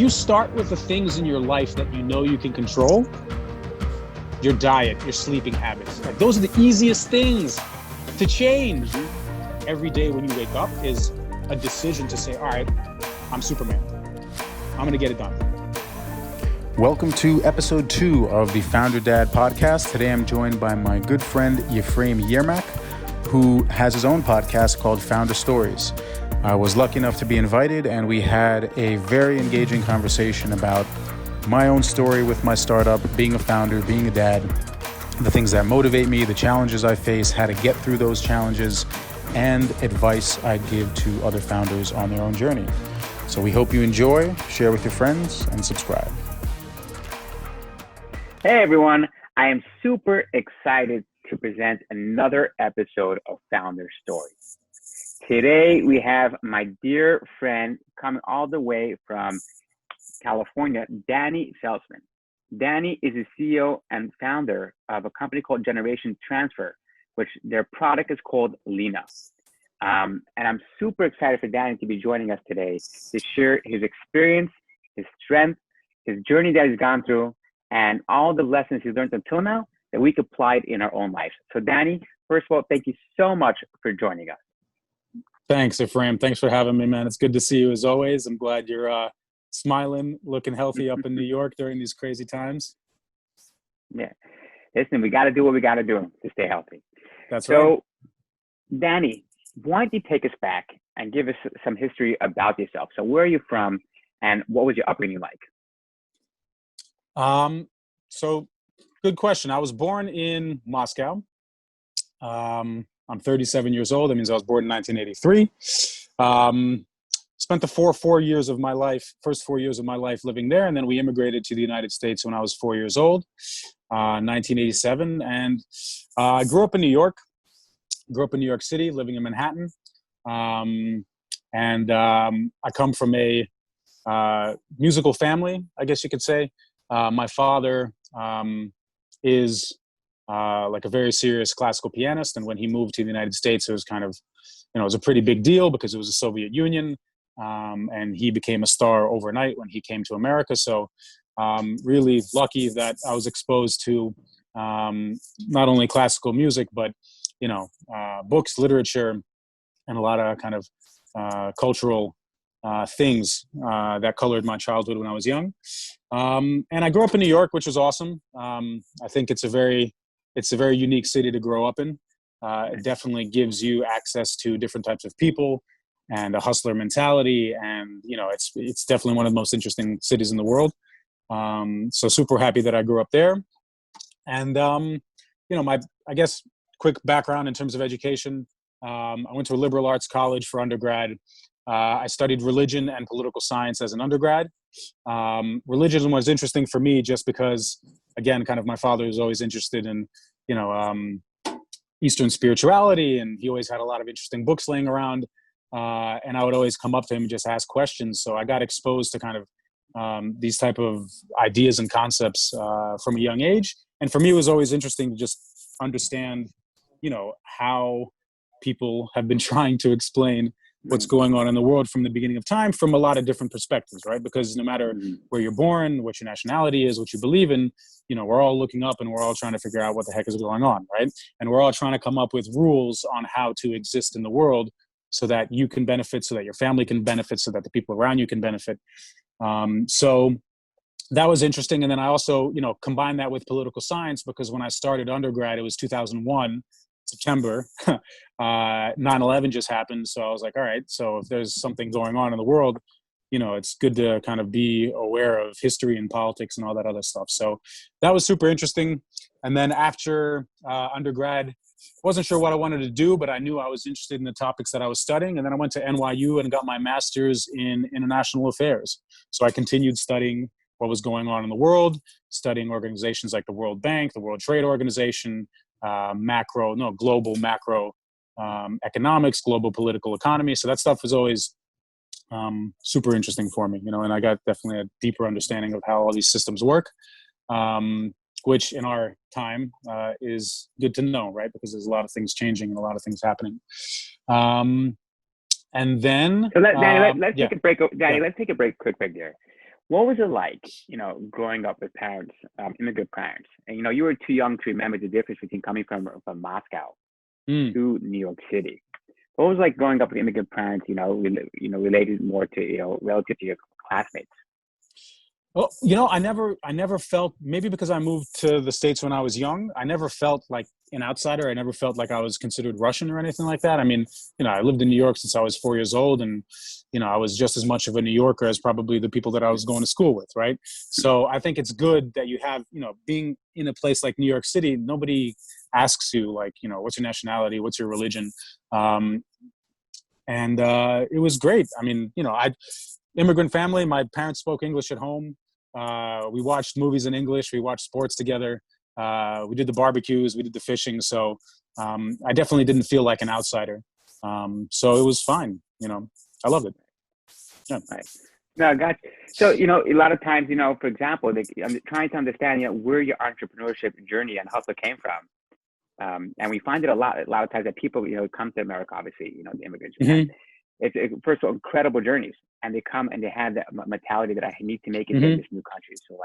you start with the things in your life that you know you can control, your diet, your sleeping habits, like those are the easiest things to change. Every day when you wake up is a decision to say, all right, I'm Superman. I'm going to get it done. Welcome to episode 2 of the FounderDad podcast. Today I'm joined by my good friend Ephraim Yermak, who has his own podcast called Founder Stories. I was lucky enough to be invited, and we had a very engaging conversation about my own story with my startup, being a founder, being a dad, the things that motivate me, the challenges I face, how to get through those challenges, and advice I'd give to other founders on their own journey. So we hope you enjoy, share with your friends, and subscribe. Hey everyone, I am super excited to present another episode of Founder Stories. Today we have my dear friend coming all the way from California, Danny Feltsman. Danny is the CEO and founder of a company called Generation Transfer, which their product is called Lena. And I'm super excited for Danny to be joining us today to share his experience, his strength, his journey that he's gone through, and all the lessons he's learned until now that we could apply it in our own lives. So Danny, first of all, thank you so much for joining us. Thanks, Ephraim. Thanks for having me, man. It's good to see you as always. I'm glad you're smiling, looking healthy up in New York during these crazy times. Yeah. Listen, we got to do what we got to do to stay healthy. That's right. So, Danny, why don't you take us back and give us some history about yourself? So where are you from and what was your upbringing like? So good question. I was born in Moscow. I'm 37 years old. That means I was born in 1983. Spent the first 4 years of my life living there. And then we immigrated to the United States when I was 4 years old, 1987. And I grew up in New York City, living in Manhattan. I come from a musical family, I guess you could say. My father is like a very serious classical pianist. And when he moved to the United States, it was kind of, it was a pretty big deal because it was the Soviet Union. And he became a star overnight when he came to America. So really lucky that I was exposed to not only classical music, but, books, literature, and a lot of kind of cultural things that colored my childhood when I was young. And I grew up in New York, which was awesome. I think it's a very unique city to grow up in. It definitely gives you access to different types of people and a hustler mentality. And, it's definitely one of the most interesting cities in the world. So super happy that I grew up there. And, I guess quick background in terms of education. I went to a liberal arts college for undergrad. I studied religion and political science as an undergrad. Religion was interesting for me just because, again, kind of my father was always interested in, Eastern spirituality, and he always had a lot of interesting books laying around. And I would always come up to him and just ask questions. So I got exposed to kind of these type of ideas and concepts from a young age. And for me, it was always interesting to just understand, how people have been trying to explain what's going on in the world from the beginning of time from a lot of different perspectives, right? Because no matter where you're born, what your nationality is, what you believe in, we're all looking up and we're all trying to figure out what the heck is going on, right? And we're all trying to come up with rules on how to exist in the world so that you can benefit, so that your family can benefit, so that the people around you can benefit. So that was interesting. And then I also, combined that with political science, because when I started undergrad, it was 2001, September, 9/11 just happened. So I was like, all right, so if there's something going on in the world, it's good to kind of be aware of history and politics and all that other stuff. So that was super interesting. And then after undergrad, wasn't sure what I wanted to do, but I knew I was interested in the topics that I was studying. And then I went to NYU and got my master's in international affairs. So I continued studying what was going on in the world, studying organizations like the World Bank, the World Trade Organization, global macro economics, global political economy. So that stuff was always super interesting for me, and I got definitely a deeper understanding of how all these systems work, which in our time is good to know, right? Because there's a lot of things changing and a lot of things happening. And then, Danny, let's take a break. Danny, let's take a quick break there. What was it like, growing up with parents, immigrant parents? And you were too young to remember the difference between coming from Moscow Mm. to New York City. What was it like growing up with immigrant parents? Related more to relative to your classmates. Well, I never felt, maybe because I moved to the States when I was young, I never felt like an outsider. I never felt like I was considered Russian or anything like that. I mean, I lived in New York since I was 4 years old, and, I was just as much of a New Yorker as probably the people that I was going to school with, right? So I think it's good that you have, being in a place like New York City, nobody asks you, like, what's your nationality, what's your religion? And it was great. I mean, immigrant family, my parents spoke English at home. We watched movies in English. We watched sports together. We did the barbecues. We did the fishing. So I definitely didn't feel like an outsider. So it was fine. I loved it. Yeah. Right. No, I got you. So, a lot of times, for example, I'm trying to understand, where your entrepreneurship journey and hustle came from. And we find it a lot of times that people, come to America, obviously, the immigrants. Mm-hmm. It's first of all, incredible journeys. And they come and they have that mentality that I need to make it Mm-hmm. in this new country to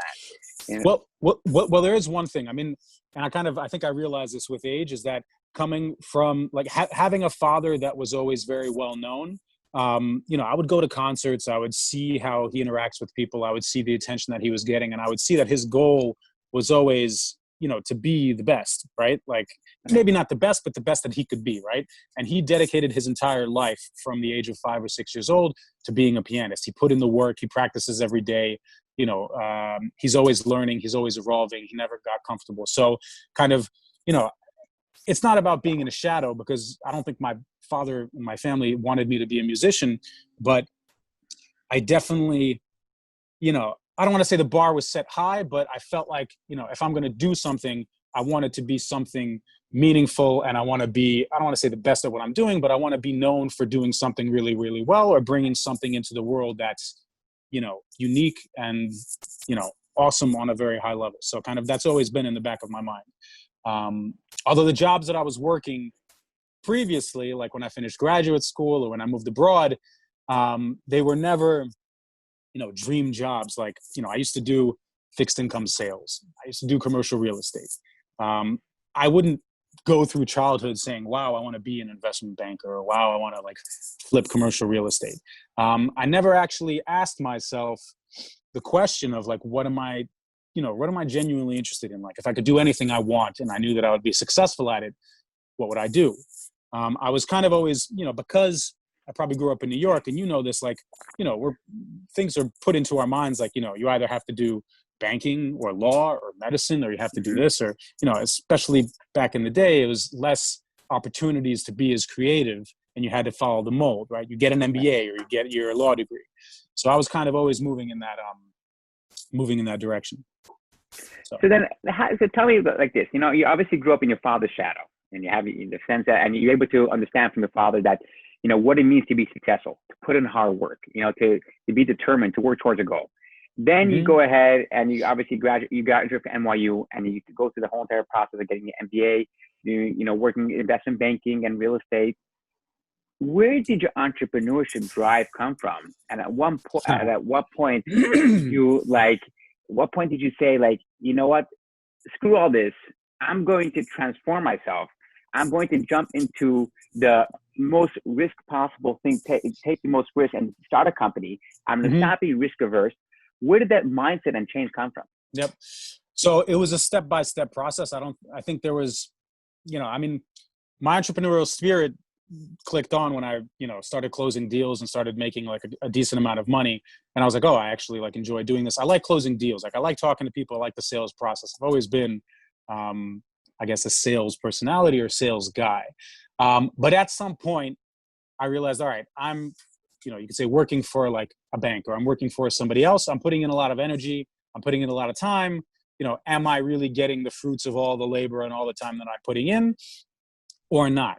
land. Well, there is one thing. I mean, and I think I realized this with age, is that coming from like having a father that was always very well known. I would go to concerts. I would see how he interacts with people. I would see the attention that he was getting, and I would see that his goal was always, to be the best, right? Like maybe not the best, but the best that he could be, right? And he dedicated his entire life from the age of 5 or 6 years old to being a pianist. He put in the work. He practices every day. He's always learning. He's always evolving. He never got comfortable. So kind of, it's not about being in a shadow, because I don't think my father and my family wanted me to be a musician, but I definitely, I don't want to say the bar was set high, but I felt like, if I'm going to do something, I want it to be something meaningful, and I don't want to say the best at what I'm doing, but I want to be known for doing something really, really well, or bringing something into the world that's, unique and, awesome on a very high level. So kind of that's always been in the back of my mind. Although the jobs that I was working previously, like when I finished graduate school or when I moved abroad, they were never, dream jobs. Like, I used to do fixed income sales. I used to do commercial real estate. I wouldn't go through childhood saying, wow, I want to be an investment banker, or wow, I want to like flip commercial real estate. I never actually asked myself the question of like, what am I genuinely interested in? Like, if I could do anything I want and I knew that I would be successful at it, what would I do? I was kind of always, because I probably grew up in New York, and this, like, things are put into our minds, like, you either have to do banking or law or medicine, or you have to do this, or, especially back in the day, it was less opportunities to be as creative, and you had to follow the mold, right? You get an MBA or you get your law degree. So I was kind of always moving in that direction. So tell me about like this, you obviously grew up in your father's shadow, and you have the sense that, and you're able to understand from your father that, what it means to be successful, to put in hard work, to be determined, to work towards a goal. Then you go ahead and you obviously graduate from NYU, and you go through the whole entire process of getting your MBA, working investment banking and real estate. Where did your entrepreneurship drive come from? And at what point did you say, like, you know what, screw all this, I'm going to transform myself. I'm going to jump into the most risk possible thing, take the most risk and start a company. I'm going to stop being risk averse. Where did that mindset and change come from? Yep. So it was a step-by-step process. I think there was, my entrepreneurial spirit clicked on when I, started closing deals and started making like a decent amount of money. And I was like, oh, I actually like enjoy doing this. I like closing deals. Like I like talking to people. I like the sales process. I've always been, I guess, a sales personality or sales guy. But at some point I realized, all right, I'm, you could say working for like a bank, or I'm working for somebody else. I'm putting in a lot of energy. I'm putting in a lot of time. Am I really getting the fruits of all the labor and all the time that I'm putting in, or not?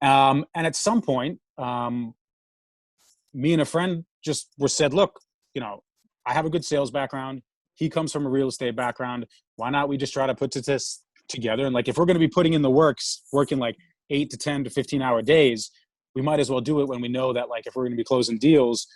And at some point, me and a friend just were said, look, I have a good sales background. He comes from a real estate background. Why not we just try to put this together? And like, if we're going to be putting in the working like 8 to 10 to 15 hour days, we might as well do it when we know that, like, if we're going to be closing deals,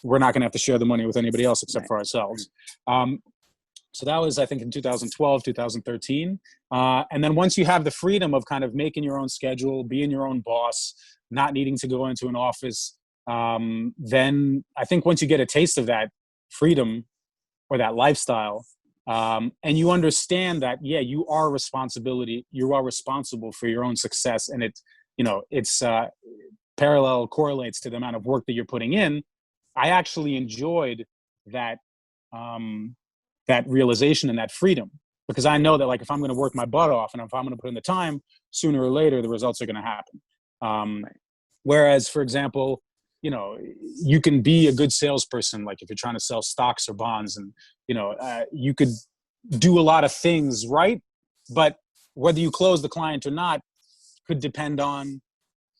we're not going to have to share the money with anybody else except for ourselves. So that was, I think, in 2012, 2013. And then once you have the freedom of kind of making your own schedule, being your own boss, not needing to go into an office, then I think once you get a taste of that freedom or that lifestyle, and you understand that, yeah, you are responsible for your own success. And it's correlates to the amount of work that you're putting in. I actually enjoyed that, that realization and that freedom, because I know that, like, if I'm going to work my butt off and if I'm going to put in the time, sooner or later, the results are going to happen. Whereas, for example, you can be a good salesperson, like if you're trying to sell stocks or bonds, and, you could do a lot of things right, but whether you close the client or not could depend on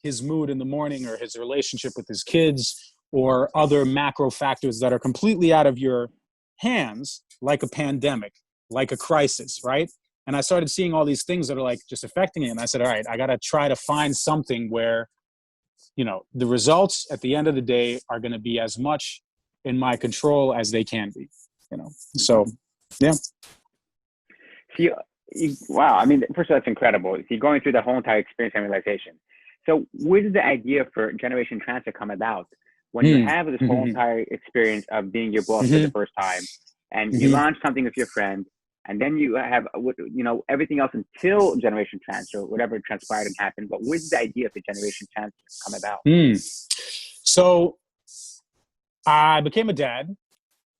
his mood in the morning or his relationship with his kids or other macro factors that are completely out of your hands, like a pandemic, like a crisis, right? And I started seeing all these things that are like just affecting it. And I said, all right, I got to try to find something where, the results at the end of the day are going to be as much in my control as they can be, So, yeah. Wow. I mean, first of all, that's incredible. You're going through the whole entire experience and realization. So where did the idea for generation transfer come about? When you have this whole entire experience of being your boss for the first time, and you launch something with your friend, and then you have, everything else until generation transfer, whatever transpired and happened. But where did the idea for generation transfer come about? So I became a dad,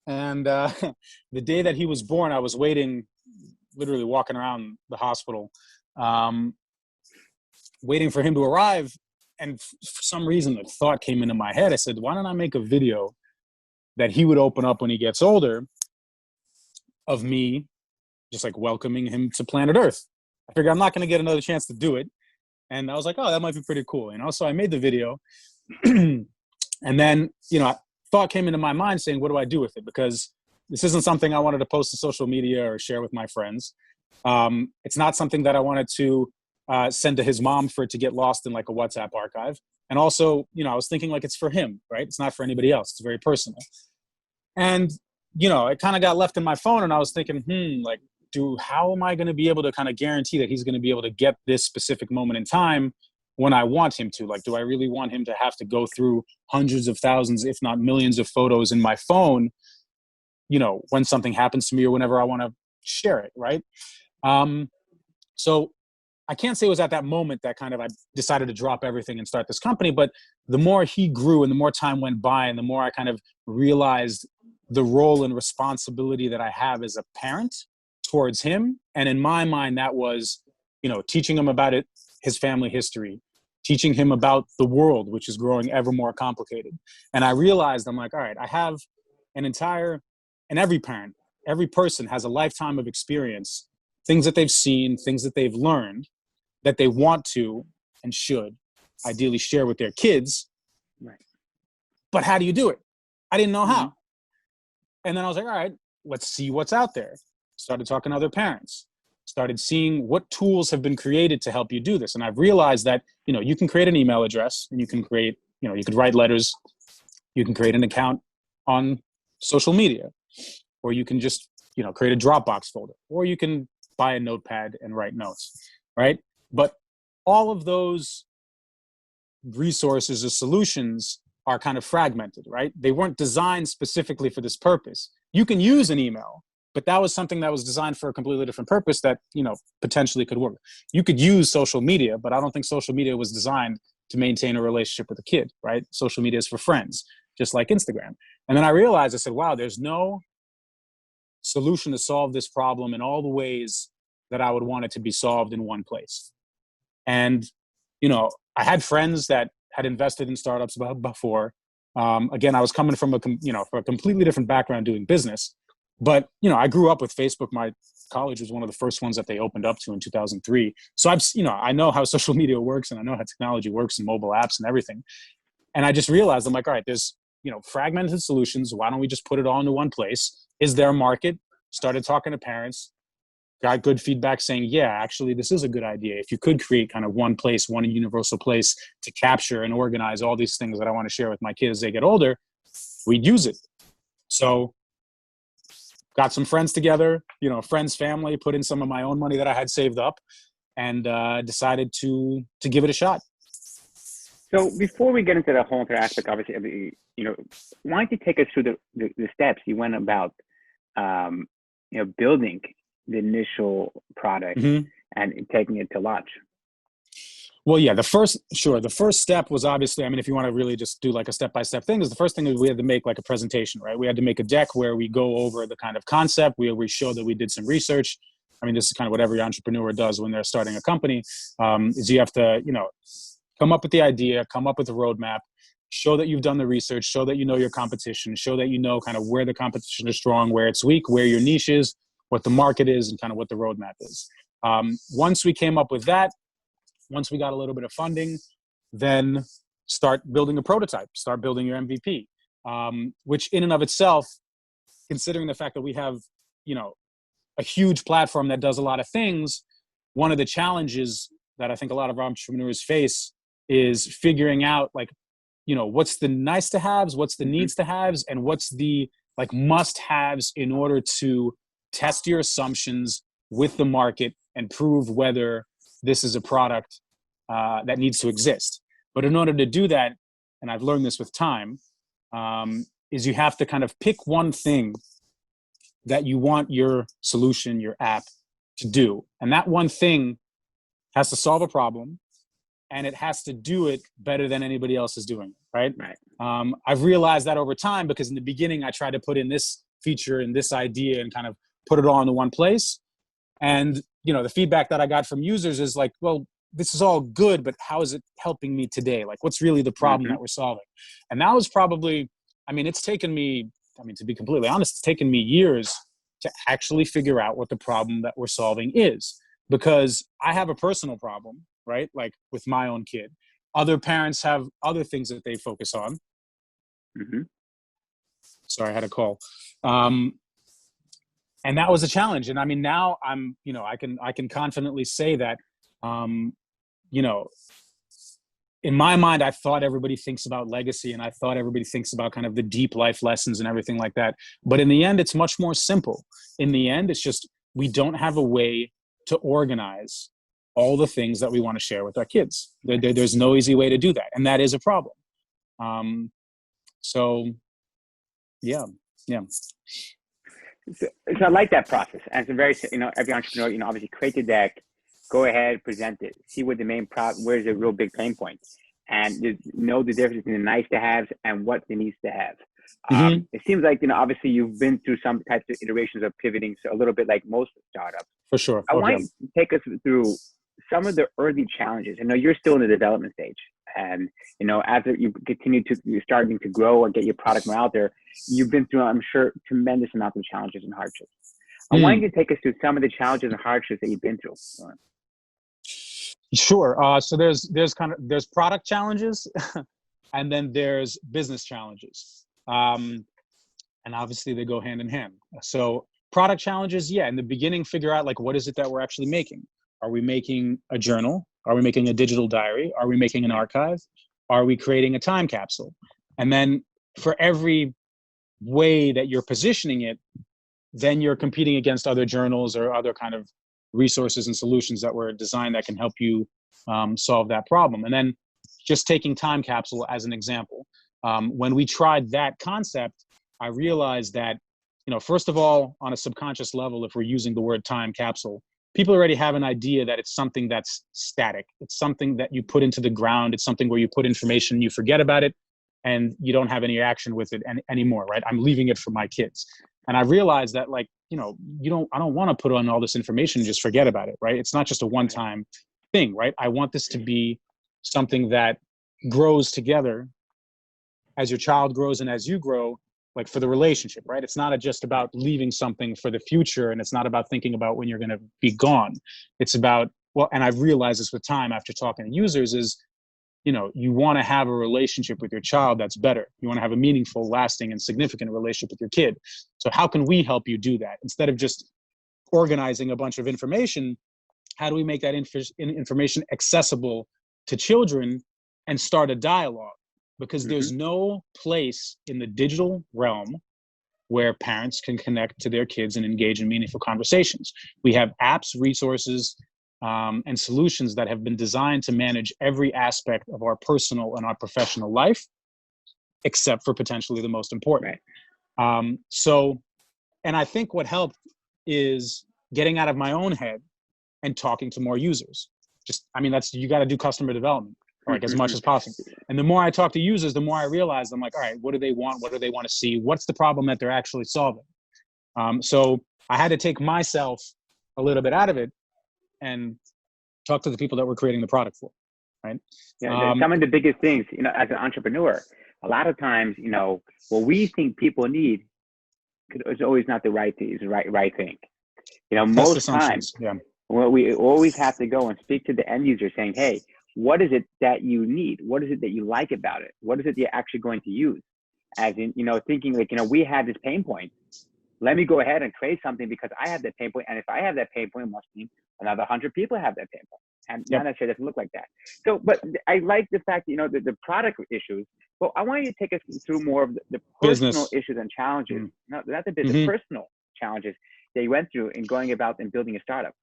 and the day that he was born, I was waiting, literally walking around the hospital, waiting for him to arrive. And for some reason, the thought came into my head. I said, why don't I make a video that he would open up when he gets older of me just like welcoming him to planet Earth. I figured I'm not going to get another chance to do it. And I was like, oh, that might be pretty cool. So I made the video. And then, thought came into my mind saying, what do I do with it? Because this isn't something I wanted to post to social media or share with my friends. It's not something that I wanted to send to his mom for it to get lost in like a WhatsApp archive. And also, I was thinking like it's for him, right? It's not for anybody else. It's very personal. And, it kind of got left in my phone, and I was thinking, how am I going to be able to kind of guarantee that he's going to be able to get this specific moment in time when I want him to? Like, do I really want him to have to go through hundreds of thousands, if not millions of photos in my phone, when something happens to me or whenever I want to share it, right? So I can't say it was at that moment that kind of I decided to drop everything and start this company, but the more he grew and the more time went by and the more I kind of realized the role and responsibility that I have as a parent towards him. And in my mind, that was, teaching him about his family history, teaching him about the world, which is growing ever more complicated. And I realized, I'm like, all right, I have and every parent, every person has a lifetime of experience, things that they've seen, things that they've learned, that they want to and should ideally share with their kids. Right. But how do you do it? I didn't know how. And then I was like, all right, let's see what's out there. Started talking to other parents, started seeing what tools have been created to help you do this. And I've realized that, you can create an email address and you can create, you could write letters, you can create an account on social media, or you can just, create a Dropbox folder, or you can buy a notepad and write notes, right? But all of those resources or solutions are kind of fragmented, right? They weren't designed specifically for this purpose. You can use an email, but that was something that was designed for a completely different purpose that, potentially could work. You could use social media, but I don't think social media was designed to maintain a relationship with a kid, right? Social media is for friends, just like Instagram. And then I realized, I said, wow, there's no solution to solve this problem in all the ways that I would want it to be solved in one place. And, I had friends that had invested in startups before. Again, I was coming from a completely different background doing business. But, I grew up with Facebook. My college was one of the first ones that they opened up to in 2003. So I know how social media works, and I know how technology works and mobile apps and everything. And I just realized, I'm like, all right, there's, fragmented solutions. Why don't we just put it all into one place? Is there a market? Started talking to parents, got good feedback saying, yeah, actually, this is a good idea. If you could create kind of one place, one universal place to capture and organize all these things that I want to share with my kids as they get older, we'd use it. So got some friends together, friends, family, put in some of my own money that I had saved up, and decided to give it a shot. So before we get into the whole entire aspect, obviously, why don't you take us through the steps you went about, building the initial product and taking it to launch? Well, yeah, the first step was obviously, if you want to really just do like a step-by-step thing, is the first thing is we had to make like a presentation, right? We had to make a deck where we go over the kind of concept, we show that we did some research. This is kind of what every entrepreneur does when they're starting a company, is you have to, come up with the idea, come up with a roadmap, show that you've done the research, show that you know your competition, show that you know kind of where the competition is strong, where it's weak, where your niche is, what the market is, and kind of what the roadmap is. Once we came up with that, once we got a little bit of funding, then start building a prototype, start building your MVP, which in and of itself, considering the fact that we have, a huge platform that does a lot of things, one of the challenges that I think a lot of entrepreneurs face is figuring out what's the nice to haves, what's the needs to haves, and what's the must haves in order to test your assumptions with the market and prove whether this is a product that needs to exist. But in order to do that, and I've learned this with time, is you have to kind of pick one thing that you want your solution, your app to do. And that one thing has to solve a problem, and it has to do it better than anybody else is doing it, right? I've realized that over time, because in the beginning, I tried to put in this feature and this idea and kind of put it all into one place. And, the feedback that I got from users is like, well, this is all good, but how is it helping me today? What's really the problem that we're solving? And that was probably, it's taken me, to be completely honest, it's taken me years to actually figure out what the problem that we're solving is. Because I have a personal problem, right? With my own kid. Other parents have other things that they focus on. Sorry, I had a call. And that was a challenge. And now I'm, I can confidently say that, in my mind, I thought everybody thinks about legacy, and I thought everybody thinks about kind of the deep life lessons and everything like that. But in the end, it's much more simple. In the end, it's just, we don't have a way to organize all the things that we want to share with our kids. There's no easy way to do that. And that is a problem. So I like that process. And it's a very, every entrepreneur, obviously create the deck, go ahead, present it, see what the main where's the real big pain point, and know the difference between the nice to haves and what the needs to have. It seems like, obviously you've been through some types of iterations of pivoting, so a little bit like most startups. For sure. I want you to take us through some of the early challenges. I know you're still in the development stage, and after you continue you're starting to grow and get your product more out there, you've been through, I'm sure, tremendous amounts of challenges and hardships. I want you to take us through some of the challenges and hardships that you've been through. Sure. So there's product challenges, and then there's business challenges, and obviously they go hand in hand. So product challenges, in the beginning, figure out what is it that we're actually making. Are we making a journal? Are we making a digital diary? Are we making an archive? Are we creating a time capsule? And then for every way that you're positioning it, then you're competing against other journals or other kind of resources and solutions that were designed that can help you solve that problem. And then just taking time capsule as an example. When we tried that concept, I realized that, first of all, on a subconscious level, if we're using the word time capsule, people already have an idea that it's something that's static. It's something that you put into the ground. It's something where you put information, you forget about it, and you don't have any action with it anymore, right? I'm leaving it for my kids. And I realized that I don't want to put on all this information and just forget about it, right? It's not just a one-time thing, right? I want this to be something that grows together as your child grows and as you grow, for the relationship, right? It's not just about leaving something for the future, and it's not about thinking about when you're going to be gone. It's about, and I've realized this with time after talking to users is, you want to have a relationship with your child that's better. You want to have a meaningful, lasting, and significant relationship with your kid. So how can we help you do that? Instead of just organizing a bunch of information, how do we make that information accessible to children and start a dialogue? because there's no place in the digital realm where parents can connect to their kids and engage in meaningful conversations. We have apps, resources, and solutions that have been designed to manage every aspect of our personal and our professional life, except for potentially the most important. Right. And I think what helped is getting out of my own head and talking to more users. You got to do customer development, like as much as possible. And the more I talk to users, the more I realize I'm like, all right, what do they want? What do they want to see? What's the problem that they're actually solving? So I had to take myself a little bit out of it and talk to the people that we're creating the product for, right? Yeah, some of the biggest things, as an entrepreneur, a lot of times, what we think people need is always not the right thing. Is the right thing. Most times, well, we always have to go and speak to the end user, saying, "Hey, what is it that you need? What is it that you like about it? What is it you're actually going to use?" As in, thinking like, we had this pain point. Let me go ahead and create something because I have that pain point, and if I have that pain point, it must mean another 100 people have that pain point. And not necessarily doesn't look like that. So, but I like the fact, the product issues. Well, I want you to take us through more of the personal issues and challenges. No, not the business, the personal challenges that you went through in going about and building a startup.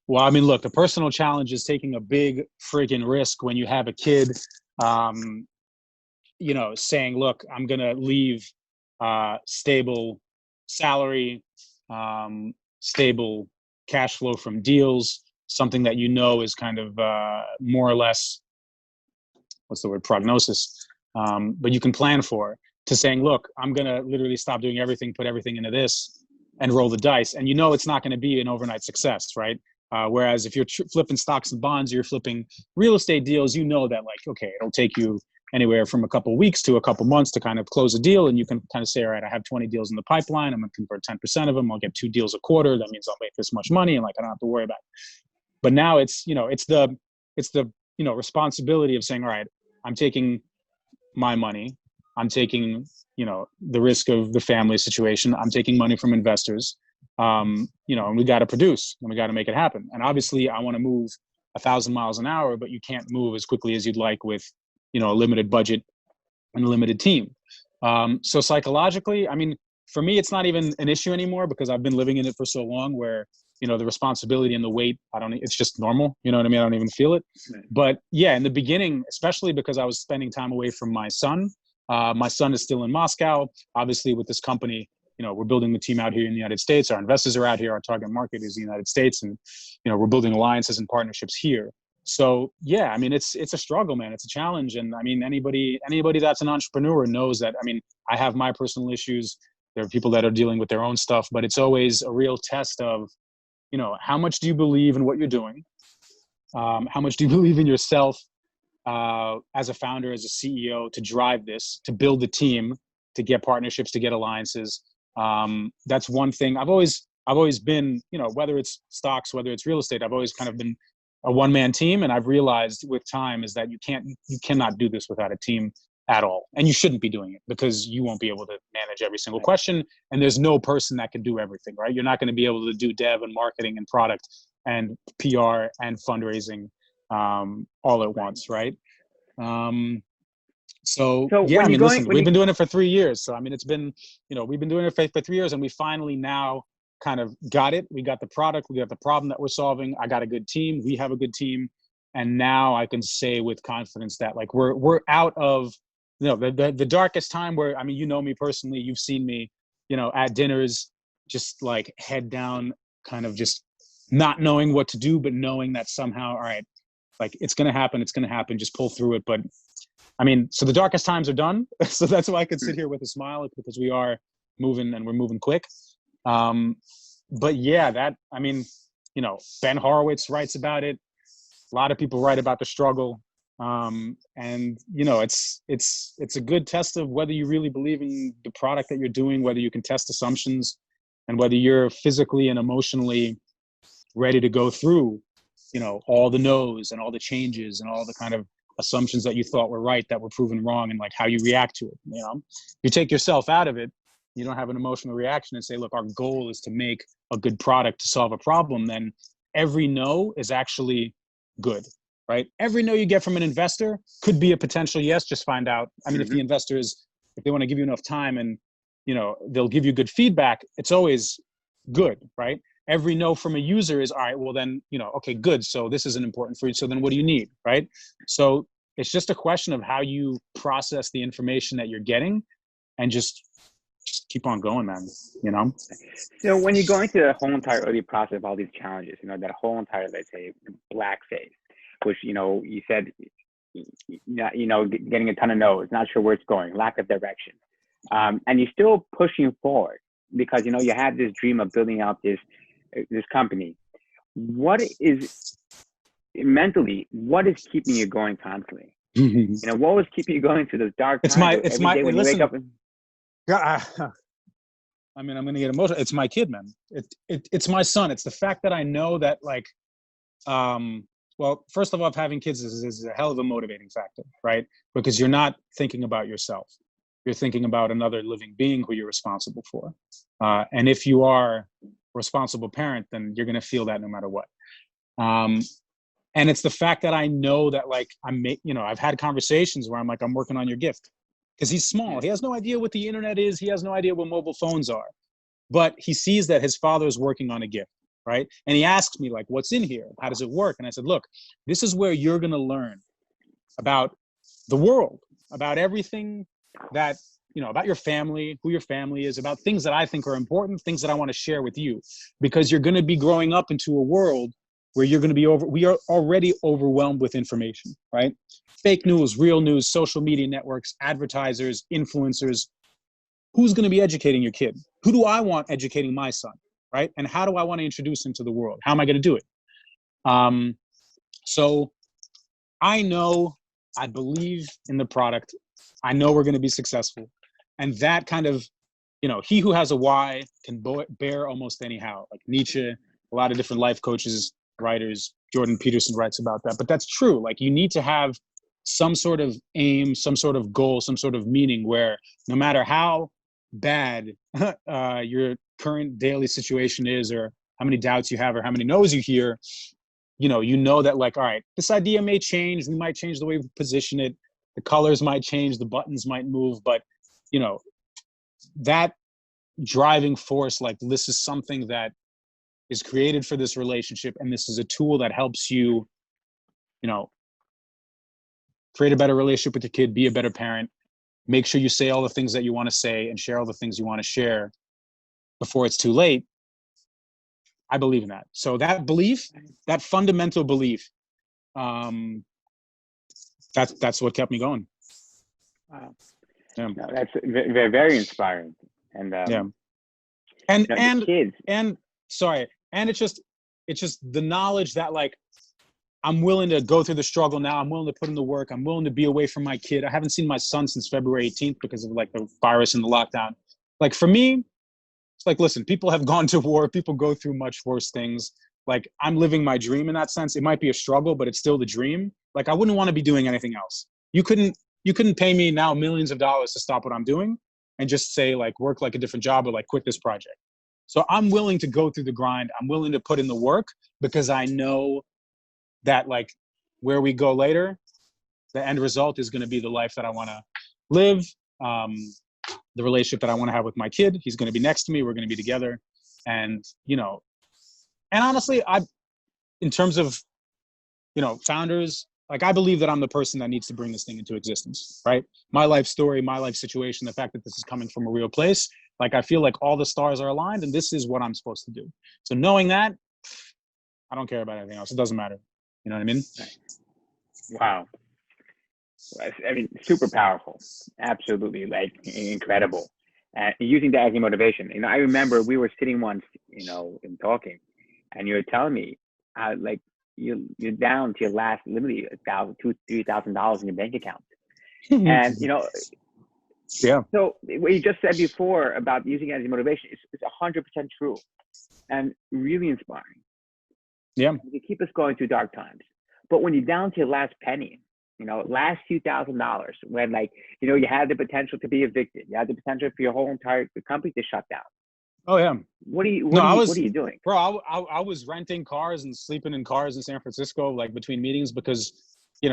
Well, I mean, look, the personal challenge is taking a big freaking risk when you have a kid, saying, look, I'm going to leave stable salary, stable cash flow from deals, something that is kind of more or less, what's the word, prognosis, but you can plan for, to saying, look, I'm going to literally stop doing everything, put everything into this and roll the dice. And it's not going to be an overnight success, right? Whereas if you're flipping stocks and bonds, you're flipping real estate deals, that okay, it'll take you anywhere from a couple of weeks to a couple months to kind of close a deal. And you can kind of say, all right, I have 20 deals in the pipeline. I'm going to convert 10% of them. I'll get 2 deals a quarter. That means I'll make this much money. And I don't have to worry about it. But now it's the responsibility of saying, all right, I'm taking my money. I'm taking, the risk of the family situation. I'm taking money from investors, and we got to produce and we got to make it happen. And obviously I want to move 1,000 miles an hour, but you can't move as quickly as you'd like with, a limited budget and a limited team. So psychologically, I mean, for me, it's not even an issue anymore because I've been living in it for so long where, the responsibility and the weight, it's just normal. You know what I mean? I don't even feel it. Right. But yeah, in the beginning, especially because I was spending time away from my son. My son is still in Moscow. Obviously with this company, we're building the team out here in the United States. Our investors are out here. Our target market is the United States. And, we're building alliances and partnerships here. So yeah, I mean, it's a struggle, man. It's a challenge. And I mean, anybody that's an entrepreneur knows that, I mean, I have my personal issues. There are people that are dealing with their own stuff, but it's always a real test of, how much do you believe in what you're doing? How much do you believe in yourself as a founder, as a CEO, to drive this, to build a team, to get partnerships, to get alliances? That's one thing. I've always been, whether it's stocks, whether it's real estate, I've always kind of been a one-man team. And I've realized with time is that you cannot do this without a team at all. And you shouldn't be doing it because you won't be able to manage every single question. And there's no person that can do everything, right? You're not going to be able to do dev and marketing and product and PR and fundraising all at once, right? So yeah, I mean, listen, we've been doing it for 3 years. So, I mean, it's been, we've been doing it for 3 years and we finally now kind of got it. We got the product, we got the problem that we're solving. I got a good team. We have a good team. And now I can say with confidence that we're out of, the darkest time where, I mean, me personally, you've seen me, at dinners, just head down, kind of just not knowing what to do, but knowing that somehow, all right, it's going to happen. It's going to happen. Just pull through it. But I mean, so the darkest times are done. So that's why I could sit here with a smile, because we are moving and we're moving quick. But yeah, I mean, Ben Horowitz writes about it. A lot of people write about the struggle. And it's a good test of whether you really believe in the product that you're doing, whether you can test assumptions, and whether you're physically and emotionally ready to go through, all the no's and all the changes and all the kind of assumptions that you thought were right that were proven wrong, and how you react to it. You take yourself out of it, you don't have an emotional reaction and say, look, our goal is to make a good product to solve a problem, then every no is actually good. right? Every no you get from an investor could be a potential yes. Just find out. I mean, if the investors, if they want to give you enough time and, they'll give you good feedback, it's always good, right? Every no from a user is, all right, well then, okay, good. So this isn't important for you. So then what do you need, right? So it's just a question of how you process the information that you're getting and just keep on going, man, So when you go into the whole entire early process of all these challenges, that whole entire, let's say, black phase, which, you said, getting a ton of no's, not sure where it's going, lack of direction. And you're still pushing forward because, you had this dream of building out this company. What is mentally, what is keeping you going constantly? What was keeping you going through those dark times? When you wake up and... I mean, I'm going to get emotional. It's my kid, man. It's my son. It's the fact that I know that, like, well, first of all, having kids is a hell of a motivating factor, right? Because you're not thinking about yourself. You're thinking about another living being who you're responsible for. And if you are a responsible parent, then you're going to feel that no matter what. And it's the fact that I know that, like, I've had conversations where I'm like, I'm working on your gift. Because he's small. He has no idea what the internet is. He has no idea what mobile phones are. But he sees that his father is working on a gift, right? And he asks me, like, what's in here? How does it work? And I said, look, this is where you're going to learn about the world, about everything that, about your family, who your family is, about things that I think are important, things that I want to share with you. Because you're going to be growing up into a world where you're going to be we are already overwhelmed with information, right? Fake news, real news, social media networks, advertisers, influencers. Who's going to be educating your kid? Who do I want educating my son, right? And how do I want to introduce him to the world? How am I going to do it? So I know, I believe in the product. I know we're going to be successful. And that kind of, he who has a why can bear almost anyhow. Like Nietzsche, a lot of different life coaches, writers, Jordan Peterson writes about that. But that's true. Like, you need to have some sort of aim, some sort of goal, some sort of meaning where no matter how bad your current daily situation is, or how many doubts you have, or how many no's you hear, you know that, like, all right, this idea may change. We might change the way we position it. The colors might change. The buttons might move. But, that driving force, like, this is something that is created for this relationship. And this is a tool that helps you, create a better relationship with your kid, be a better parent, make sure you say all the things that you want to say and share all the things you want to share before it's too late. I believe in that. So that belief, that fundamental belief, that's what kept me going. Wow. Yeah. No, that's very, very inspiring. And yeah. And kids. And sorry. And it's just the knowledge that, like, I'm willing to go through the struggle now. I'm willing to put in the work. I'm willing to be away from my kid. I haven't seen my son since February 18th because of, like, the virus and the lockdown. Like, for me, it's like, listen, people have gone to war. People go through much worse things. Like, I'm living my dream in that sense. It might be a struggle, but it's still the dream. Like, I wouldn't want to be doing anything else. You couldn't pay me now millions of dollars to stop what I'm doing and just say, like, work like a different job or, like, quit this project. So I'm willing to go through the grind. I'm willing to put in the work because I know that, like, where we go later, the end result is going to be the life that I want to live, the relationship that I want to have with my kid. He's going to be next to me. We're going to be together. And, and honestly, in terms of, founders, like, I believe that I'm the person that needs to bring this thing into existence, right? My life story, my life situation, the fact that this is coming from a real place, like, I feel like all the stars are aligned and this is what I'm supposed to do. So knowing that, I don't care about anything else. It doesn't matter. You know what I mean? Wow. I mean, super powerful. Absolutely, like, incredible. Using that as your motivation. I remember we were sitting once, and talking, and you were telling me, like, you're down to your last, literally $2,000-$3,000 in your bank account. And, yeah. So what you just said before about using it as your motivation is 100% true and really inspiring. Yeah. You keep us going through dark times. But when you're down to your last penny, last $2,000, when, like, you had the potential to be evicted, you had the potential for your whole entire company to shut down. Oh yeah. What are you No, what are you doing? bro, I was renting cars and sleeping in cars in San Francisco, like between meetings, because, there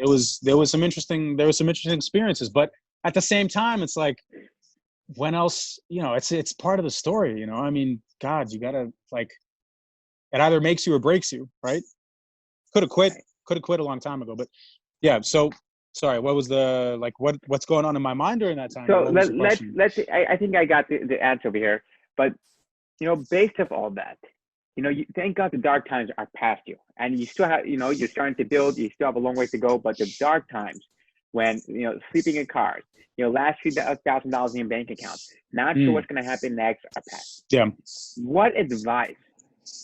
was some interesting experiences. But at the same time, it's like, when else, it's part of the story, I mean, God, you gotta, like, it either makes you or breaks you, right? Could have quit, Right. a long time ago, but yeah. So sorry, what was what's going on in my mind during that time, or So what was your question? I think I got the answer over here, but based off all that, thank God the dark times are past you, and you still have, you're starting to build. You still have a long way to go, but the dark times, when sleeping in cars, last few $1,000 in your bank account, not sure what's going to happen next, are past. Yeah. What advice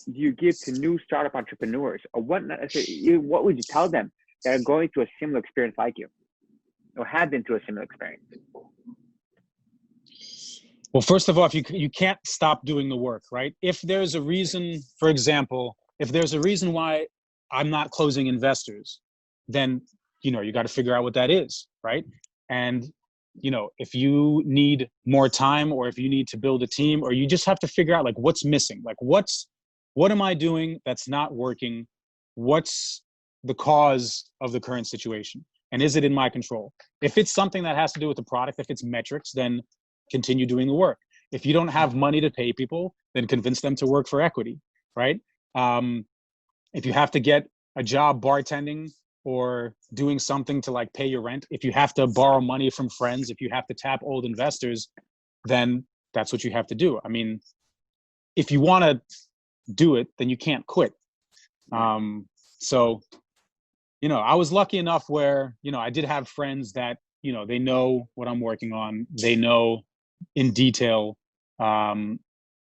do you give to new startup entrepreneurs, or what would you tell them that are going through a similar experience like you, or have been through a similar experience? Well, first of all, if you can't stop doing the work, right? If there's a reason, for example, if there's a reason why I'm not closing investors, then, you got to figure out what that is, right? And, if you need more time, or if you need to build a team, or you just have to figure out, like, what's missing, like, what am I doing that's not working? What's the cause of the current situation? And is it in my control? If it's something that has to do with the product, if it's metrics, then continue doing the work. If you don't have money to pay people, then convince them to work for equity, right? If you have to get a job bartending or doing something to, like, pay your rent, if you have to borrow money from friends, if you have to tap old investors, then that's what you have to do. I mean, if you want to do it, then you can't quit. So, I was lucky enough where, I did have friends that, they know what I'm working on. They know in detail the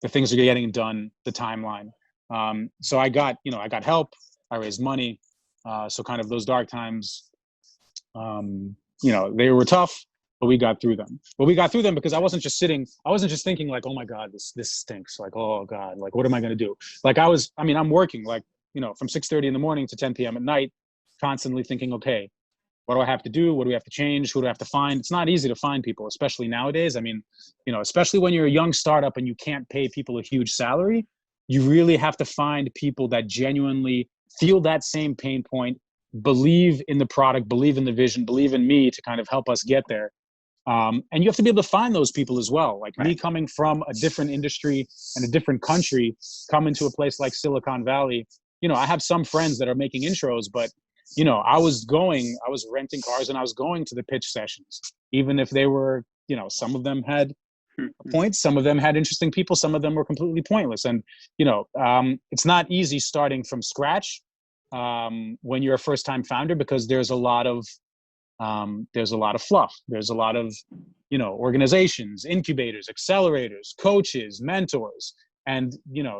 things that are getting done, the timeline. So I got help. I raised money. So kind of those dark times, they were tough, but we got through them. But we got through them because I wasn't just thinking, like, oh my God, this stinks. Like, oh God, like, what am I going to do? Like, I'm working, like, from 6:30 in the morning to 10 p.m. at night, constantly thinking, okay, what do I have to do? What do we have to change? Who do I have to find? It's not easy to find people, especially nowadays. I mean, especially when you're a young startup and you can't pay people a huge salary, you really have to find people that genuinely feel that same pain point, believe in the product, believe in the vision, believe in me to kind of help us get there. And you have to be able to find those people as well. Like, me coming from a different industry and a different country, coming to a place like Silicon Valley, I have some friends that are making intros, but I was renting cars and I was going to the pitch sessions, even if they were, some of them had points, some of them had interesting people, some of them were completely pointless. And, it's not easy starting from scratch when you're a first-time founder, because there's a lot of fluff. There's a lot of, organizations, incubators, accelerators, coaches, mentors, and,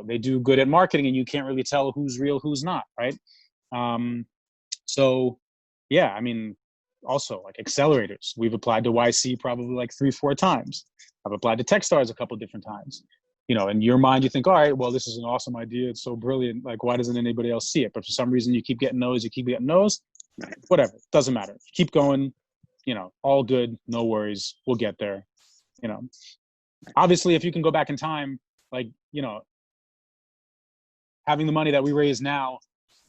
they do good at marketing, and you can't really tell who's real, who's not, right? So yeah, I mean, also, like, accelerators, we've applied to YC probably like 3-4 times. I've applied to Techstars a couple of different times. In your mind, you think, all right, well, this is an awesome idea. It's so brilliant. Like, why doesn't anybody else see it? But for some reason, you keep getting no's, whatever. Doesn't matter. Keep going, all good. No worries. We'll get there. Obviously, if you can go back in time, like, having the money that we raise now,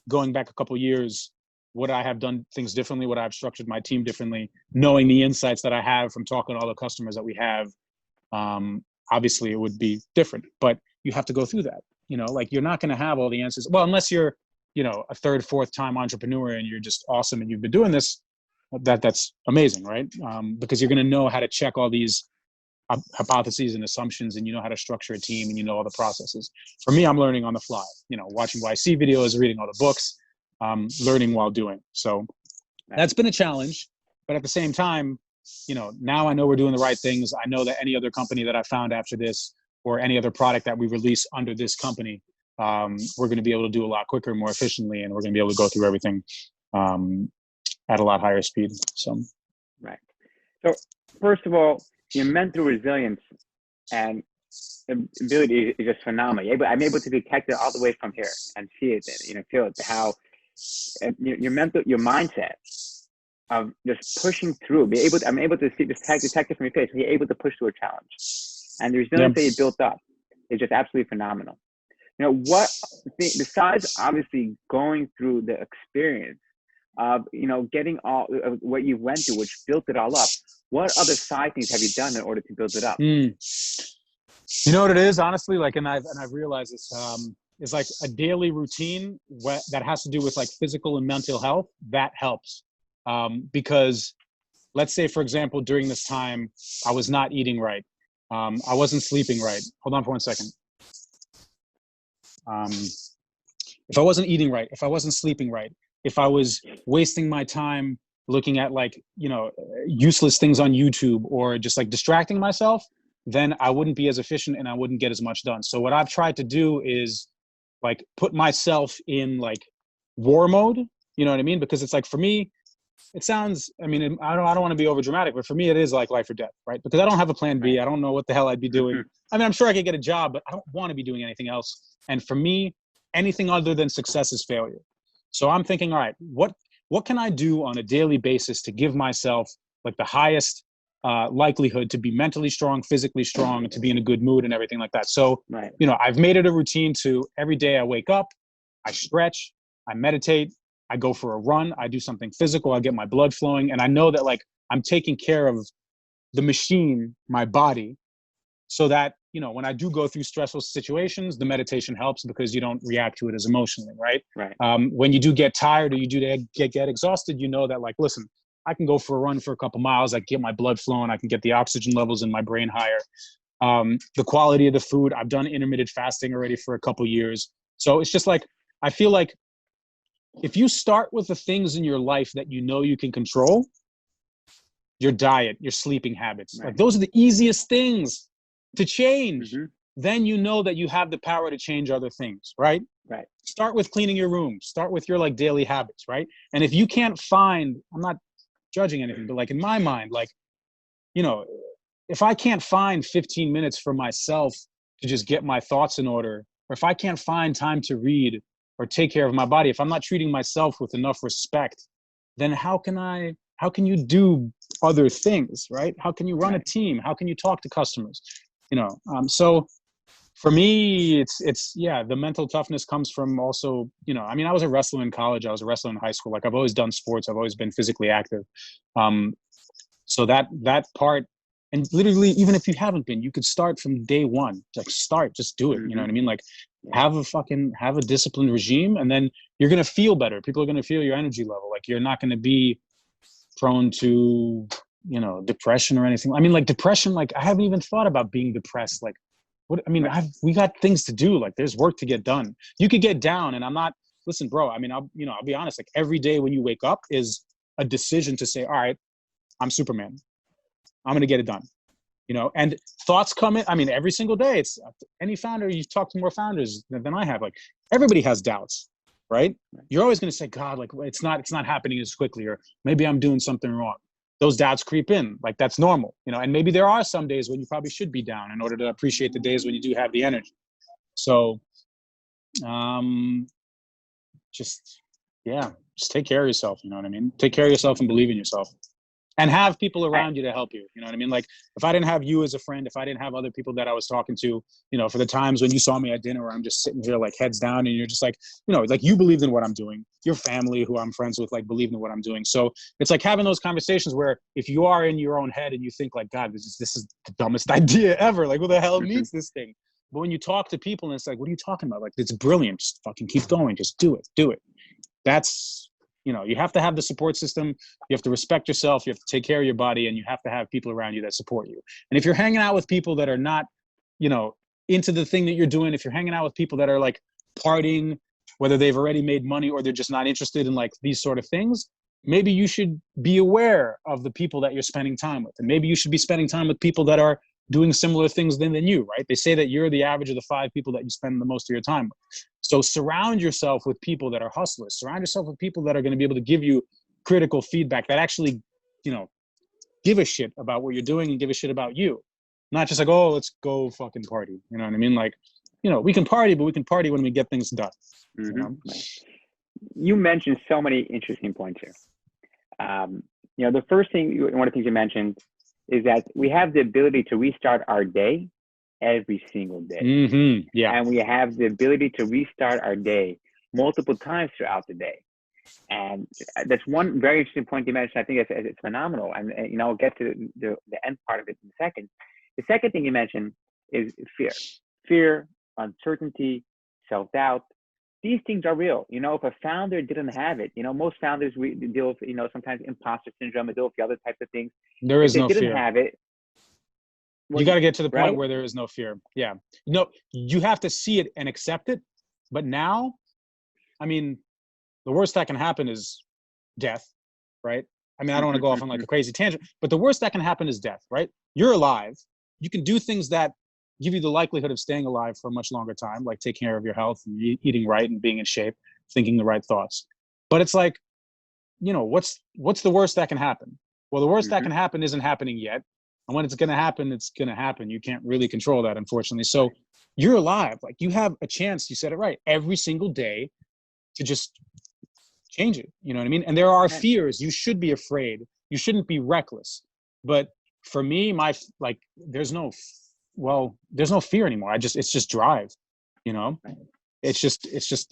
going back a couple of years, would I have done things differently? Would I have structured my team differently? Knowing the insights that I have from talking to all the customers that we have, obviously it would be different, but you have to go through that. Like, you're not going to have all the answers. Well, unless you're, a third, fourth time entrepreneur and you're just awesome and you've been doing this, that's amazing, right? Because you're going to know how to check all these hypotheses and assumptions, and how to structure a team, and all the processes. For me, I'm learning on the fly, watching YC videos, reading all the books, learning while doing. So that's been a challenge, but at the same time, now I know we're doing the right things. I know that any other company that I found after this, or any other product that we release under this company, we're going to be able to do a lot quicker, more efficiently, and we're going to be able to go through everything at a lot higher speed. So, right. So first of all, your mental resilience and ability is just phenomenal. I'm able to detect it all the way from here and see it, feel it, how your mindset of just pushing through. I'm able to see, detect it from your face. You're able to push through a challenge. and the resilience that you built up is just absolutely phenomenal. You know, besides obviously going through the experience of, you know, getting all of what you went through, which built it all up, what other side things have you done in order to build it up? You know what it is, honestly, like, and I've realized this, is like a daily routine that has to do with like physical and mental health. That helps. Because let's say, for example, during this time, I was not eating right. I wasn't sleeping right. Hold on for 1 second. If I wasn't eating right, if I wasn't sleeping right, if I was wasting my time looking at like, you know, useless things on YouTube or just like distracting myself, then I wouldn't be as efficient and I wouldn't get as much done. So what I've tried to do is like put myself in like war mode, you know what I mean? Because it's like, for me, it sounds, I mean, I don't want to be over dramatic, but for me, it is like life or death, right? Because I don't have a plan B. I don't know what the hell I'd be doing. I mean, I'm sure I could get a job, but I don't want to be doing anything else. And for me, anything other than success is failure. So I'm thinking, all right, what can I do on a daily basis to give myself like the highest likelihood to be mentally strong, physically strong, to be in a good mood and everything like that. So, you know, I've made it a routine to every day I wake up, I stretch, I meditate, I go for a run, I do something physical, I get my blood flowing. And I know that like I'm taking care of the machine, my body, so that, you know, when I do go through stressful situations, the meditation helps because you don't react to it as emotionally, right? When you do get tired or you do get exhausted, you know that like, listen, I can go for a run for a couple miles, I can get my blood flowing, I can get the oxygen levels in my brain higher. The quality of the food, I've done intermittent fasting already for a couple years. So it's just like, I feel like if you start with the things in your life that you know you can control, your diet, your sleeping habits, like those are the easiest things to change. Then you know that you have the power to change other things, right? Start with cleaning your room. Start with your like daily habits, right? And if you can't find, I'm not judging anything, but like in my mind, like, you know, if I can't find 15 minutes for myself to just get my thoughts in order, or if I can't find time to read or take care of my body, if I'm not treating myself with enough respect, then how can you do other things, right? How can you run a team? How can you talk to customers? You know, so for me, it's the mental toughness comes from also, you know, I mean, I was a wrestler in college. I was a wrestler in high school. Like I've always done sports. I've always been physically active. So that part, and literally, even if you haven't been, you could start from day one. Like just do it. You know what I mean? Like have a disciplined regime, and then you're going to feel better. People are going to feel your energy level. Like you're not going to be prone to, you know, depression or anything. I mean, like depression, like I haven't even thought about being depressed. Like, what, I mean, we got things to do. Like there's work to get done. You could get down, and I'm not, listen, bro, I mean, I'll be honest. Like every day when you wake up is a decision to say, all right, I'm Superman. I'm going to get it done. You know, and thoughts come in. I mean, every single day, it's any founder, you talk to more founders than I have. Like everybody has doubts, right? You're always going to say, God, like it's not happening as quickly, or maybe I'm doing something wrong. Those doubts creep in, like that's normal, you know, and maybe there are some days when you probably should be down in order to appreciate the days when you do have the energy. So, just take care of yourself. You know what I mean? Take care of yourself and believe in yourself. And have people around you to help you. You know what I mean? Like if I didn't have you as a friend, if I didn't have other people that I was talking to, you know, for the times when you saw me at dinner where I'm just sitting here like heads down and you're just like, you know, like you believed in what I'm doing. Your family who I'm friends with, like believed in what I'm doing. So it's like having those conversations where if you are in your own head and you think like, God, this is the dumbest idea ever. Like who the hell needs this thing? But when you talk to people and it's like, what are you talking about? Like it's brilliant. Just fucking keep going. Just do it. That's, you know, you have to have the support system. You have to respect yourself. You have to take care of your body, and you have to have people around you that support you. And if you're hanging out with people that are not, you know, into the thing that you're doing, if you're hanging out with people that are like partying, whether they've already made money or they're just not interested in like these sort of things, maybe you should be aware of the people that you're spending time with. And maybe you should be spending time with people that are doing similar things than you, right? They say that you're the average of the 5 people that you spend the most of your time with. So surround yourself with people that are hustlers. Surround yourself with people that are going to be able to give you critical feedback that actually, you know, give a shit about what you're doing and give a shit about you. Not just like, oh, let's go fucking party. You know what I mean? Like, you know, we can party, but we can party when we get things done. You know? You mentioned so many interesting points here. You know, the first thing, one of the things you mentioned is that we have the ability to restart our day every single day. Mm-hmm. Yeah. And we have the ability to restart our day multiple times throughout the day. And that's one very interesting point you mentioned. I think it's phenomenal. And I'll get to the end part of it in a second. The second thing you mentioned is fear, uncertainty, self-doubt. These things are real. If a founder didn't have it, most founders, we deal with, sometimes imposter syndrome, and deal with the other types of things. There is no fear. If they didn't have it, you got to get to the point right? where there is no fear. Yeah. You have to see it and accept it. But now, I mean, the worst that can happen is death, right? I mean, I don't want to go off on like a crazy tangent, but the worst that can happen is death, right? You're alive. You can do things that give you the likelihood of staying alive for a much longer time, like taking care of your health and eating right and being in shape, thinking the right thoughts. But it's like, what's the worst that can happen? Well, the worst that can happen isn't happening yet. And when it's going to happen, it's going to happen. You can't really control that, unfortunately. So you're alive. Like, you have a chance, you said it right, every single day to just change it. You know what I mean? And there are fears. You should be afraid. You shouldn't be reckless. But for me, there's no fear anymore. It's just drive, It's just,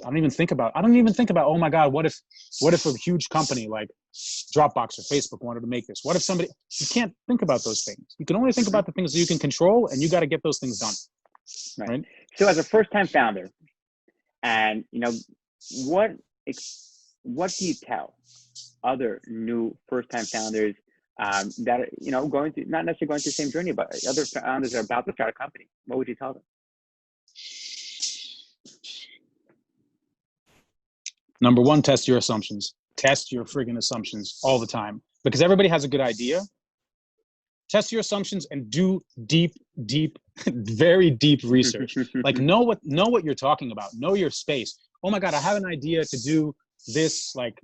I don't even think about, oh my God, what if a huge company like Dropbox or Facebook wanted to make this? What if you can't think about those things. You can only think about the things that you can control, and you got to get those things done. Right? So as a first-time founder, and, what do you tell other new first-time founders that are, not necessarily going through the same journey, but other founders are about to start a company? What would you tell them? Number one, test your assumptions. Test your friggin' assumptions all the time, because everybody has a good idea. Test your assumptions and do deep, very deep research. Like, know what you're talking about. Know your space. Oh my God, I have an idea to do this, like,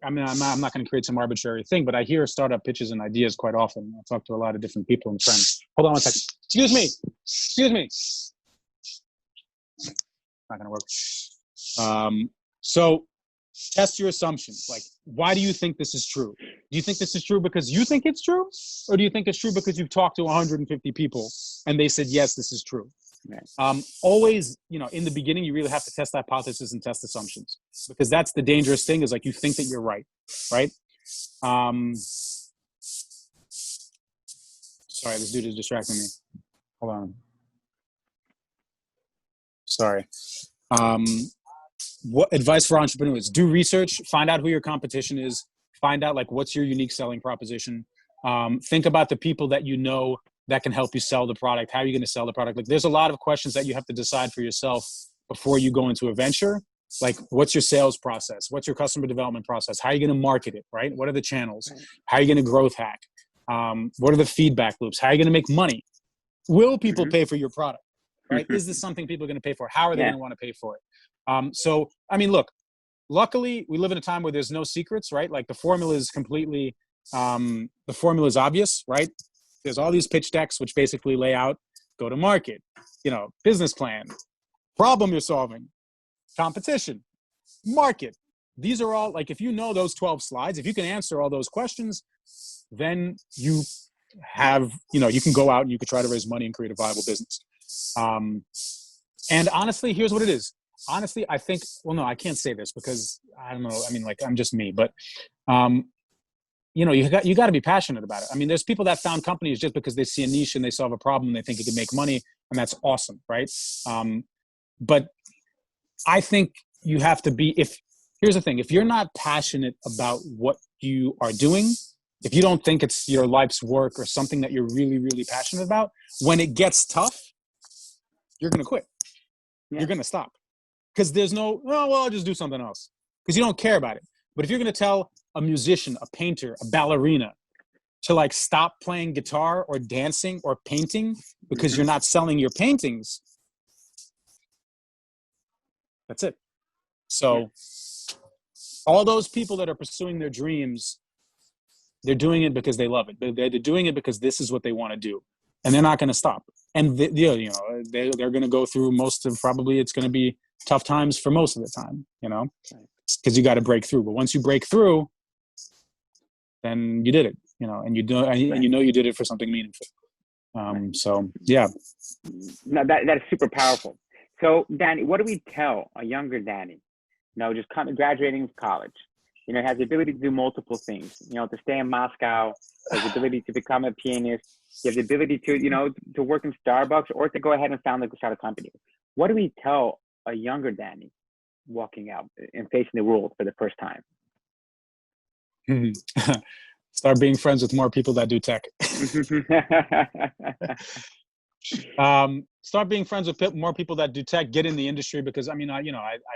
I'm not going to create some arbitrary thing, but I hear startup pitches and ideas quite often. I talk to a lot of different people and friends. Hold on one second. Excuse me. Not going to work. So test your assumptions. Like, why do you think this is true? Do you think this is true because you think it's true? Or do you think it's true because you've talked to 150 people and they said, yes, this is true? Right. Always, in the beginning, you really have to test hypotheses and test assumptions, because that's the dangerous thing, is like, you think that you're right? Sorry, this dude is distracting me. Hold on. Sorry. What advice for entrepreneurs? Do research, find out who your competition is, find out like what's your unique selling proposition. Think about the people that that can help you sell the product. How are you going to sell the product? Like, there's a lot of questions that you have to decide for yourself before you go into a venture. Like, what's your sales process? What's your customer development process? How are you going to market it, right? What are the channels? How are you going to growth hack? What are the feedback loops? How are you going to make money? Will people pay for your product, right? Is this something people are going to pay for? How are they going to want to pay for it? So, I mean, look, luckily we live in a time where there's no secrets, right? Like, the formula is completely, the formula is obvious, right? There's all these pitch decks, which basically lay out, go to market, business plan, problem you're solving, competition, market. These are all, like, if you know those 12 slides, if you can answer all those questions, then you have, you can go out and you could try to raise money and create a viable business. And honestly, here's what it is. Honestly, I think, well, no, I can't say this because I don't know. I mean, like, I'm just me, but, you got to be passionate about it. I mean, there's people that found companies just because they see a niche and they solve a problem and they think it can make money, and that's awesome, right? But I think you have to be, here's the thing, if you're not passionate about what you are doing, if you don't think it's your life's work or something that you're really, really passionate about, when it gets tough, you're going to quit. Yeah. You're going to stop. Because there's no, I'll just do something else. Because you don't care about it. But if you're going to tell a musician, a painter, a ballerina to like stop playing guitar or dancing or painting because you're not selling your paintings, that's it. So all those people that are pursuing their dreams, they're doing it because they love it. They're doing it because this is what they want to do. And they're not going to stop. And they're going to go through it's going to be tough times for most of the time, because you got to break through. But once you break through, then you did it, and you did it for something meaningful. So yeah. No, that is super powerful. So Danny, what do we tell a younger Danny? Just graduating from college, has the ability to do multiple things, to stay in Moscow, has the ability to become a pianist, you have the ability to, to work in Starbucks or to go ahead and start a company. What do we tell a younger Danny walking out and facing the world for the first time? Start being friends with more people that do tech. Start being friends with more people that do tech, get in the industry, because I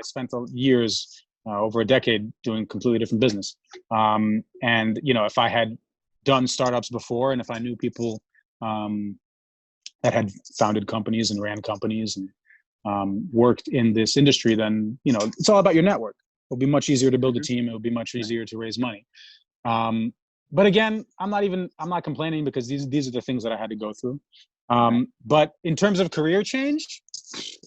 spent years, over a decade, doing completely different business. And if I had done startups before, and if I knew people that had founded companies and ran companies and worked in this industry, then it's all about your network. It'll be much easier to build a team. It'll be much easier to raise money. But again, I'm not complaining, because these are the things that I had to go through. But in terms of career change,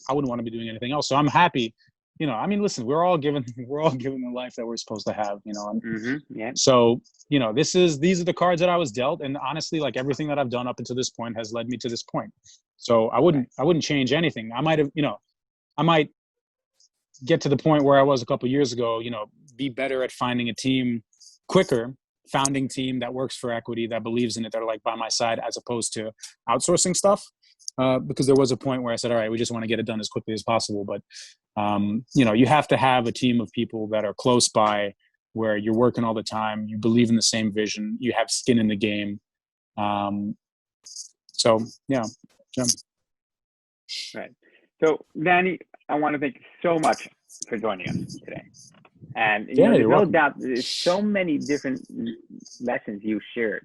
I wouldn't want to be doing anything else. So I'm happy. Listen, we're all given the life that we're supposed to have. Yeah. So these are the cards that I was dealt, and honestly, like, everything that I've done up until this point has led me to this point. So I wouldn't change anything. I might get to the point where I was a couple of years ago. Be better at finding a team quicker. Founding team that works for equity, that believes in it, that are like by my side, as opposed to outsourcing stuff. Because there was a point where I said, all right, we just want to get it done as quickly as possible. But, you have to have a team of people that are close by, where you're working all the time. You believe in the same vision. You have skin in the game. So, yeah. Right. So, Danny, I want to thank you so much for joining us today. And there's no doubt there's so many different lessons you shared,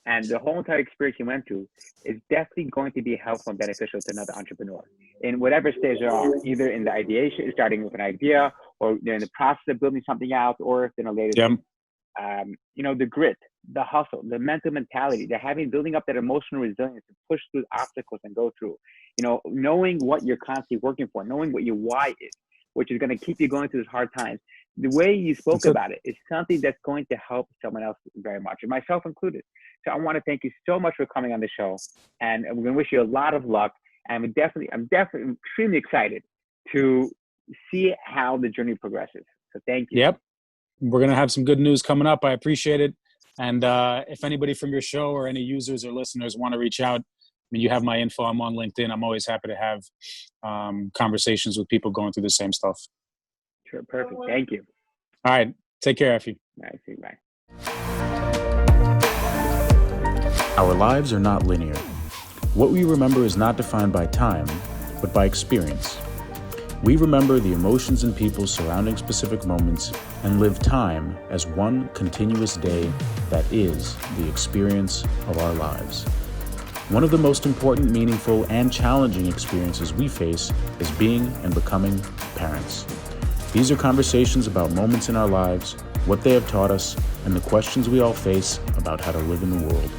and the whole entire experience you went through is definitely going to be helpful and beneficial to another entrepreneur in whatever stage they are, either in the ideation, starting with an idea, or they're in the process of building something out, or if they're in a later stage. The grit, the hustle, the mental mentality, building up that emotional resilience to push through obstacles and go through, knowing what you're constantly working for, knowing what your why is, which is going to keep you going through these hard times. The way you spoke about it is something that's going to help someone else very much, and myself included. So I want to thank you so much for coming on the show, and we're going to wish you a lot of luck. And I'm definitely extremely excited to see how the journey progresses. So thank you. Yep. We're going to have some good news coming up. I appreciate it. And if anybody from your show or any users or listeners want to reach out, you have my info. I'm on LinkedIn. I'm always happy to have conversations with people going through the same stuff. Sure. Perfect. Thank you. All right. Take care, Effie. All right. See you. Bye. Our lives are not linear. What we remember is not defined by time, but by experience. We remember the emotions and people surrounding specific moments and live time as one continuous day that is the experience of our lives. One of the most important, meaningful, and challenging experiences we face is being and becoming parents. These are conversations about moments in our lives, what they have taught us, and the questions we all face about how to live in the world.